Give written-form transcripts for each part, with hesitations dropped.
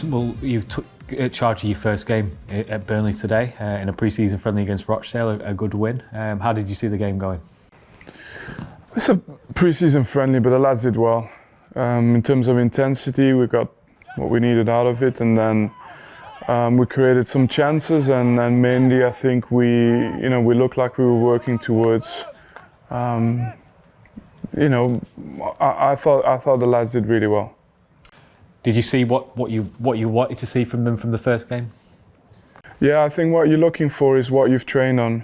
Vincent, well, you took charge of your first game at Burnley today in a pre-season friendly against Rochdale, a good win. How did you see the game going? It's a pre-season friendly, but the lads did well. In terms of intensity, we got what we needed out of it, and then we created some chances, and mainly I think we looked like we were working towards. I thought the lads did really well. Did you see what you wanted to see from them from the first game? Yeah, I think what you're looking for is what you've trained on,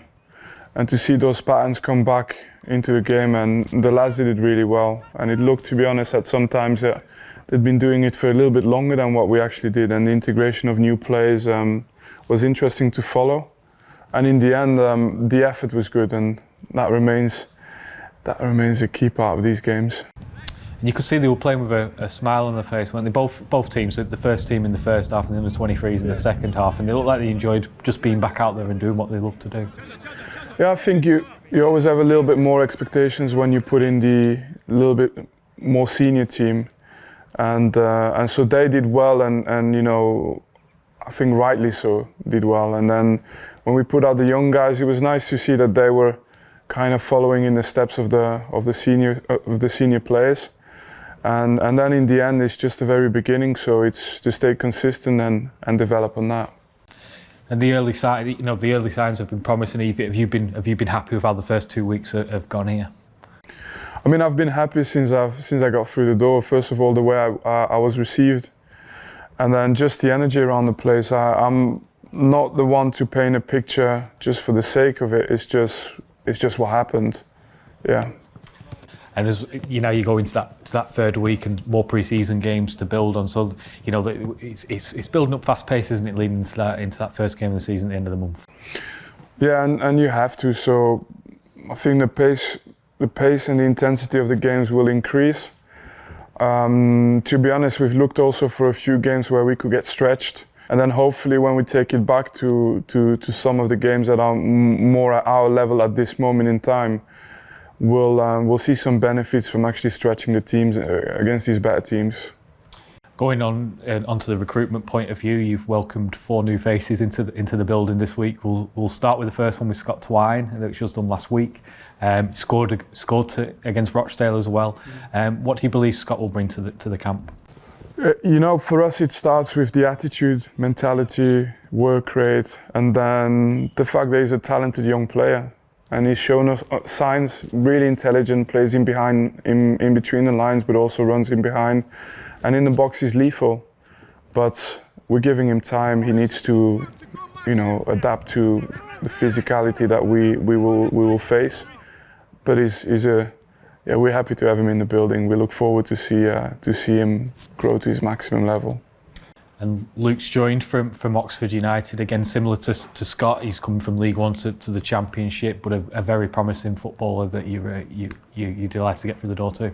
and to see those patterns come back into the game, and the lads did it really well. And it looked, to be honest, that sometimes they'd been doing it for a little bit longer than what we actually did, and the integration of new players was interesting to follow. And in the end, the effort was good, and that remains a key part of these games. And you could see they were playing with a smile on their face, weren't they? Both teams, the first team in the first half and the under-23s in the second half, and they looked like they enjoyed just being back out there and doing what they love to do. Yeah, I think you always have a little bit more expectations when you put in the little bit more senior team, and so they did well, and I think rightly so did well. And then when we put out the young guys, it was nice to see that they were kind of following in the steps of the senior players. And then in the end, it's just the very beginning, so it's to stay consistent and develop on that. And the early signs have been promising. Have you been happy with how the first 2 weeks have gone here? I mean, I've been happy since I got through the door. First of all, the way I was received, and then just the energy around the place. I'm not the one to paint a picture just for the sake of it. It's just what happened. Yeah. And as you go into that third week and more pre-season games to build on, so it's building up fast pace, isn't it, leading into that first game of the season at the end of the month? Yeah, and you have to. So I think the pace and the intensity of the games will increase. To be honest, we've looked also for a few games where we could get stretched, and then hopefully when we take it back to some of the games that are more at our level at this moment in time, we'll see some benefits from actually stretching the teams against these better teams. Going on onto the recruitment point of view, you've welcomed 4 new faces into the building this week. We'll start with the first one with Scott Twine, that was just done last week. Scored against Rochdale as well. What do you believe Scott will bring to the camp? For us, it starts with the attitude, mentality, work rate, and then the fact that he's a talented young player. And he's shown us signs, really intelligent, plays in between the lines, but also runs in behind. And in the box, he's lethal. But we're giving him time. He needs to, adapt to the physicality that we will face. But we're happy to have him in the building. We look forward to see him grow to his maximum level. And Luke's joined from Oxford United, again similar to Scott. He's coming from League One to the Championship, but a very promising footballer that you're delighted to get through the door too.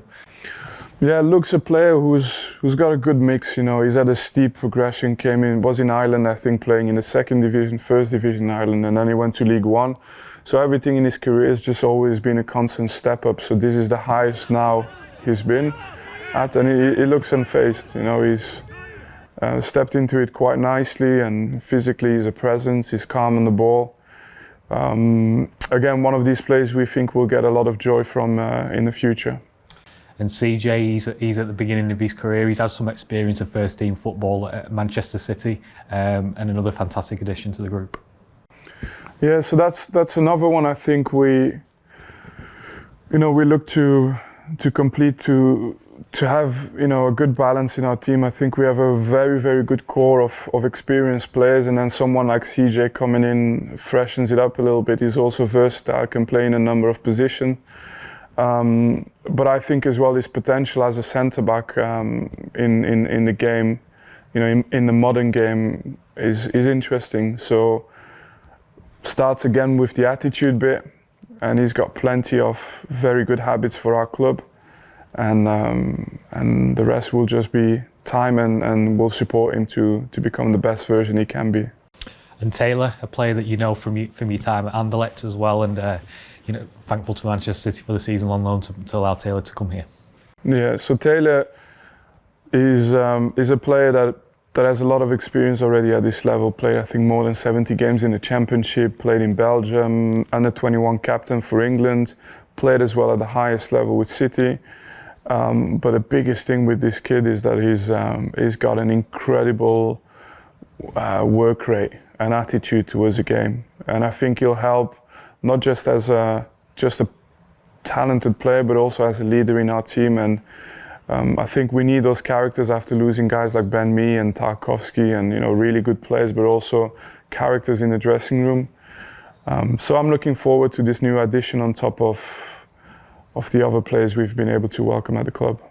Yeah, Luke's a player who's got a good mix. He's had a steep progression. Was in Ireland, I think, playing in the second division, first division in Ireland, and then he went to League One. So everything in his career has just always been a constant step up. So this is the highest now he's been at, and he looks unfazed. He's stepped into it quite nicely, and physically he's a presence, he's calm on the ball. Again, one of these players we think will get a lot of joy from in the future. And CJ, he's at the beginning of his career. He's had some experience of first team football at Manchester City, and another fantastic addition to the group. Yeah, so that's another one I think we look to complete to have a good balance in our team. I think we have a very, very good core of experienced players, and then someone like CJ coming in freshens it up a little bit. He's also versatile, can play in a number of positions. But I think as well his potential as a centre back in the game, in the modern game is interesting. So starts again with the attitude bit, and he's got plenty of very good habits for our club. And the rest will just be time, and we'll support him to become the best version he can be. And Taylor, a player that you know from your time at Anderlecht as well, and thankful to Manchester City for the season on loan to allow Taylor to come here. Yeah, so Taylor is a player that that has a lot of experience already at this level. Played, I think, more than 70 games in the Championship. Played in Belgium, under 21 captain for England. Played as well at the highest level with City. But the biggest thing with this kid is that he's got an incredible work rate and attitude towards the game, and I think he'll help not just as a talented player, but also as a leader in our team. And I think we need those characters after losing guys like Ben Mee and Tarkowski, and really good players, but also characters in the dressing room. So I'm looking forward to this new addition on top of the other players we've been able to welcome at the club.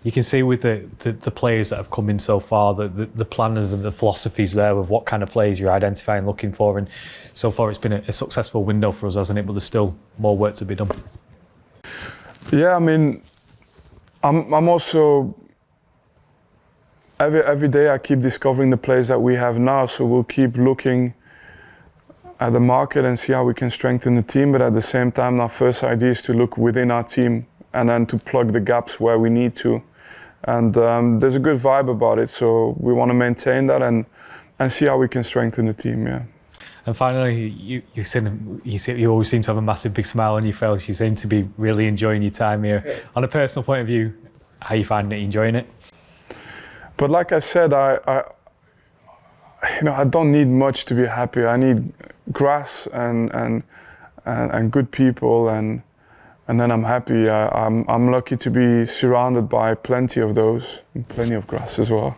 You can see with the players that have come in so far, the planners and the philosophies there of what kind of players you're identifying, looking for, and so far it's been a successful window for us, hasn't it? But there's still more work to be done. Yeah, I mean, I'm also every day I keep discovering the players that we have now, so we'll keep looking at the market and see how we can strengthen the team. But at the same time, our first idea is to look within our team and then to plug the gaps where we need to. And there's a good vibe about it, so we want to maintain that and see how we can strengthen the team. Yeah. And finally, you always seem to have a massive big smile on your face. You seem to be really enjoying your time here. Yeah. On a personal point of view, how are you finding it? Enjoying it? But like I said, I don't need much to be happy. I need grass and good people, and then I'm happy. I'm lucky to be surrounded by plenty of those, and plenty of grass as well.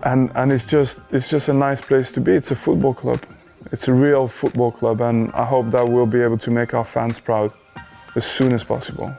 And it's just a nice place to be. It's a football club. It's a real football club, and I hope that we'll be able to make our fans proud as soon as possible.